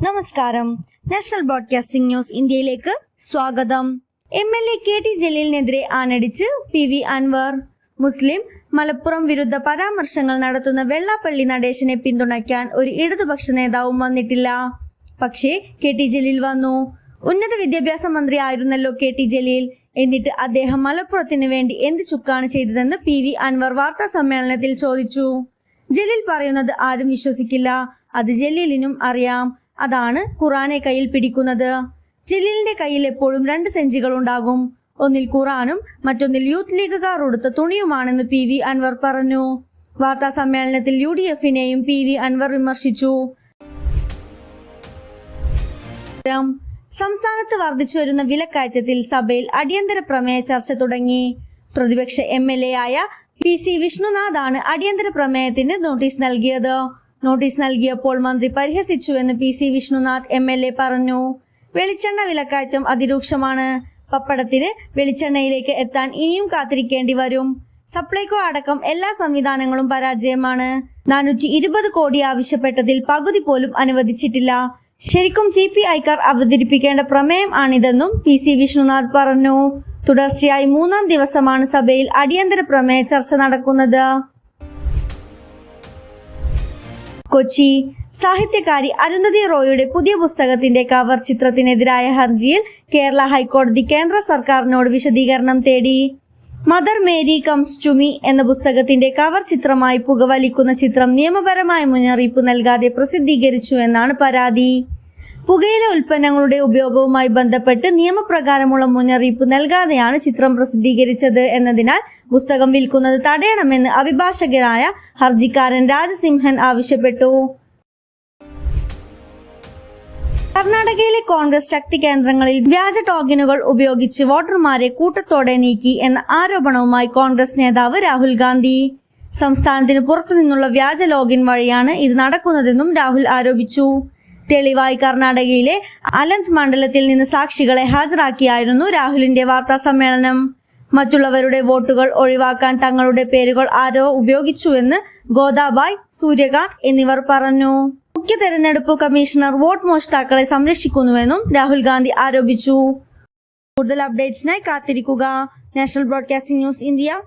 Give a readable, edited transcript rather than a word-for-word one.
നമസ്കാരം. National broadcasting news ഇന്ത്യയിലേക്ക് സ്വാഗതം. MLA KT ജലീലിനെതിരെ ആഞ്ഞടിച്ച് PV Anwar. മുസ്ലിം മലപ്പുറം വിരുദ്ധ പരാമർശങ്ങൾ നടത്തുന്ന വെള്ളാപ്പള്ളി നടേശനെ പിന്തുണയ്ക്കാൻ ഒരു ഇടതുപക്ഷ നേതാവും വന്നിട്ടില്ല. പക്ഷേ KT ജലീൽ വന്നു. ഉന്നത വിദ്യാഭ്യാസ മന്ത്രി ആയിരുന്നല്ലോ KT ജലീൽ. എന്നിട്ട് അദ്ദേഹം മലപ്പുറത്തിന് വേണ്ടി എന്ത് ചുക്കാണ് ചെയ്തതെന്ന് PV അൻവർ വാർത്താ സമ്മേളനത്തിൽ ചോദിച്ചു. ജലീൽ പറയുന്നത് ആരും വിശ്വസിക്കില്ല. അത് ജലീലിനും അറിയാം. അതാണ് ഖുറാനെ കയ്യിൽ പിടിക്കുന്നത്. ജലീലിന്റെ കയ്യിൽ എപ്പോഴും 2 സെഞ്ചികൾ ഉണ്ടാകും. ഒന്നിൽ ഖുറാനും മറ്റൊന്നിൽ യൂത്ത് ലീഗുകാർ ഉടുത്ത തുണിയുമാണെന്ന് PV അൻവർ പറഞ്ഞു. വാർത്താ സമ്മേളനത്തിൽ UDF-നെയും PV അൻവർ വിമർശിച്ചു. സംസ്ഥാനത്ത് വർദ്ധിച്ചു വരുന്ന വിലക്കയറ്റത്തിൽ സഭയിൽ അടിയന്തര പ്രമേയ ചർച്ച തുടങ്ങി. പ്രതിപക്ഷ MLA ആയ PC വിഷ്ണുനാഥാണ് അടിയന്തര പ്രമേയത്തിന് നോട്ടീസ് നൽകിയത്. നോട്ടീസ് നൽകിയപ്പോൾ മന്ത്രി പരിഹസിച്ചുവെന്ന് PC വിഷ്ണുനാഥ് MLA പറഞ്ഞു. വെളിച്ചെണ്ണ വിലക്കയറ്റം അതിരൂക്ഷമാണ്. പപ്പടത്തിന് വെളിച്ചെണ്ണയിലേക്ക് എത്താൻ ഇനിയും കാത്തിരിക്കേണ്ടി വരും. സപ്ലൈകോ അടക്കം എല്ലാ സംവിധാനങ്ങളും പരാജയമാണ്. 420 കോടി ആവശ്യപ്പെട്ടതിൽ പകുതി പോലും അനുവദിച്ചിട്ടില്ല. ശരിക്കും CPI-ക്കാർ അവതരിപ്പിക്കേണ്ട പ്രമേയം ആണിതെന്നും PC വിഷ്ണുനാഥ് പറഞ്ഞു. തുടർച്ചയായി 3-ാം ദിവസമാണ് സഭയിൽ അടിയന്തര പ്രമേയ ചർച്ച നടക്കുന്നത്. കൊച്ചി. സാഹിത്യകാരി അരുന്ധതി റോയിയുടെ പുതിയ പുസ്തകത്തിന്റെ കവർ ചിത്രത്തിനെതിരായ ഹർജിയിൽ കേരള ഹൈക്കോടതി കേന്ദ്ര സർക്കാരിനോട് വിശദീകരണം തേടി. Mother Mary comes to me എന്ന പുസ്തകത്തിന്റെ കവർ ചിത്രമായി പുകവലിക്കുന്ന ചിത്രം നിയമപരമായ മുന്നറിയിപ്പ് നൽകാതെ പ്രസിദ്ധീകരിച്ചു എന്നാണ് പരാതി. പുകയില ഉൽപ്പന്നങ്ങളുടെ ഉപയോഗവുമായി ബന്ധപ്പെട്ട് നിയമപ്രകാരമുള്ള മുന്നറിയിപ്പ് നൽകാതെയാണ് ചിത്രം പ്രസിദ്ധീകരിച്ചത് എന്നതിനാൽ പുസ്തകം വിൽക്കുന്നത് തടയണമെന്ന് അഭിഭാഷകനായ ഹർജിക്കാരൻ രാജസിംഹൻ ആവശ്യപ്പെട്ടു. കർണാടകയിലെ കോൺഗ്രസ് ശക്തി കേന്ദ്രങ്ങളിൽ വ്യാജ ടോക്കനുകൾ ഉപയോഗിച്ച് വോട്ടർമാരെ കൂട്ടത്തോടെ നീക്കി എന്ന ആരോപണവുമായി കോൺഗ്രസ് നേതാവ് രാഹുൽ ഗാന്ധി. സംസ്ഥാനത്തിന് പുറത്തുനിന്നുള്ള വ്യാജ ലോഗിൻ വഴിയാണ് ഇത് നടക്കുന്നതെന്നും രാഹുൽ ആരോപിച്ചു. തെളിവായി കർണാടകയിലെ അലന്ത് മണ്ഡലത്തിൽ നിന്ന് സാക്ഷികളെ ഹാജരാക്കിയായിരുന്നു രാഹുലിന്റെ വാർത്താ സമ്മേളനം. മറ്റുള്ളവരുടെ വോട്ടുകൾ ഒഴിവാക്കാൻ തങ്ങളുടെ പേരുകൾ ആരോ ഉപയോഗിച്ചുവെന്ന് ഗോദാബായ്, സൂര്യകാന്ത് എന്നിവർ പറഞ്ഞു. മുഖ്യ തെരഞ്ഞെടുപ്പ് കമ്മീഷണർ വോട്ട് മോഷ്ടാക്കളെ സംരക്ഷിക്കുന്നുവെന്നും രാഹുൽ ഗാന്ധി ആരോപിച്ചു. കൂടുതൽ അപ്ഡേറ്റ്സിനായി കാത്തിരിക്കുക. National broadcasting news India.